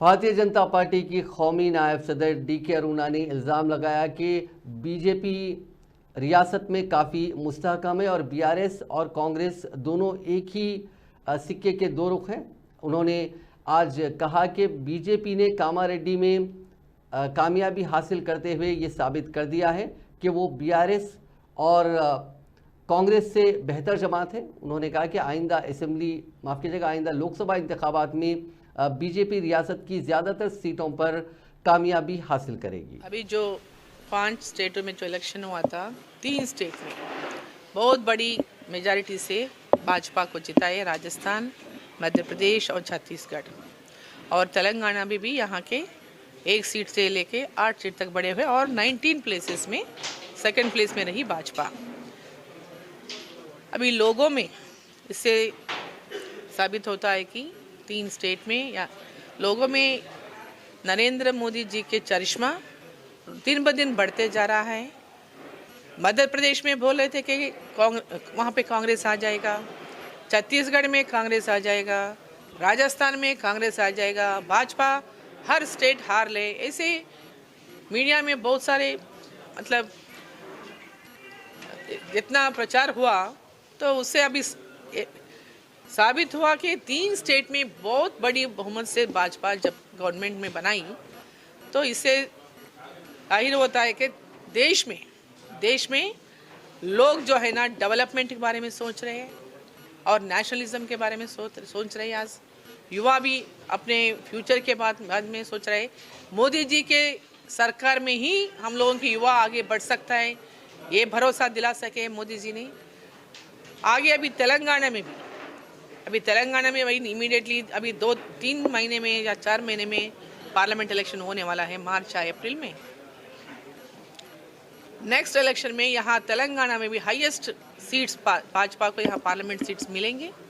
Bharatiya Janata party की कौमी नायब सदर DK अरुणा ने इल्ज़ाम लगाया कि बीजेपी रियासत में काफ़ी मुस्तहकम है और BRS और कांग्रेस दोनों एक ही सिक्के के दो रुख हैं। उन्होंने आज कहा कि बीजेपी ने कामारेड्डी में कामयाबी हासिल करते हुए ये साबित कर दिया है कि वो BRS और कांग्रेस से बेहतर जमात है। उन्होंने कहा कि आइंदा लोकसभा इंतखाबात में बीजेपी रियासत की ज़्यादातर सीटों पर कामयाबी हासिल करेगी। अभी जो 5 स्टेटों में जो इलेक्शन हुआ था, 3 स्टेट में बहुत बड़ी मेजॉरिटी से भाजपा को जिता है, राजस्थान, मध्य प्रदेश और छत्तीसगढ़। और तेलंगाना में भी यहाँ के 1 सीट से लेके 8 सीट तक बढ़े हुए और 19 प्लेसेस में सेकंड प्लेस में रही भाजपा। अभी लोगों में इससे साबित होता है कि 3 स्टेट में या लोगों में नरेंद्र मोदी जी के चरिश्मा दिन ब दिन बढ़ते जा रहा है। मध्य प्रदेश में बोल रहे थे कि वहाँ पे कांग्रेस आ जाएगा, छत्तीसगढ़ में कांग्रेस आ जाएगा, राजस्थान में कांग्रेस आ जाएगा, भाजपा हर स्टेट हार ले, ऐसे मीडिया में बहुत सारे मतलब जितना प्रचार हुआ तो उससे अभी साबित हुआ कि 3 स्टेट में बहुत बड़ी बहुमत से भाजपा जब गवर्नमेंट में बनाई तो इससे जाहिर होता है कि देश में लोग जो है ना डेवलपमेंट के बारे में सोच रहे हैं और नेशनलिज्म के बारे में सोच रहे हैं। आज युवा भी अपने फ्यूचर के बाद में सोच रहे हैं। मोदी जी के सरकार में ही हम लोगों की युवा आगे बढ़ सकता है, ये भरोसा दिला सके मोदी जी ने। आगे अभी तेलंगाना में वही इमीडिएटली अभी 2-3 महीने में या 4 महीने में पार्लियामेंट इलेक्शन होने वाला है, मार्च या अप्रैल में। नेक्स्ट इलेक्शन में यहाँ तेलंगाना में भी हाईएस्ट सीट्स भाजपा को यहाँ पार्लियामेंट सीट्स मिलेंगे।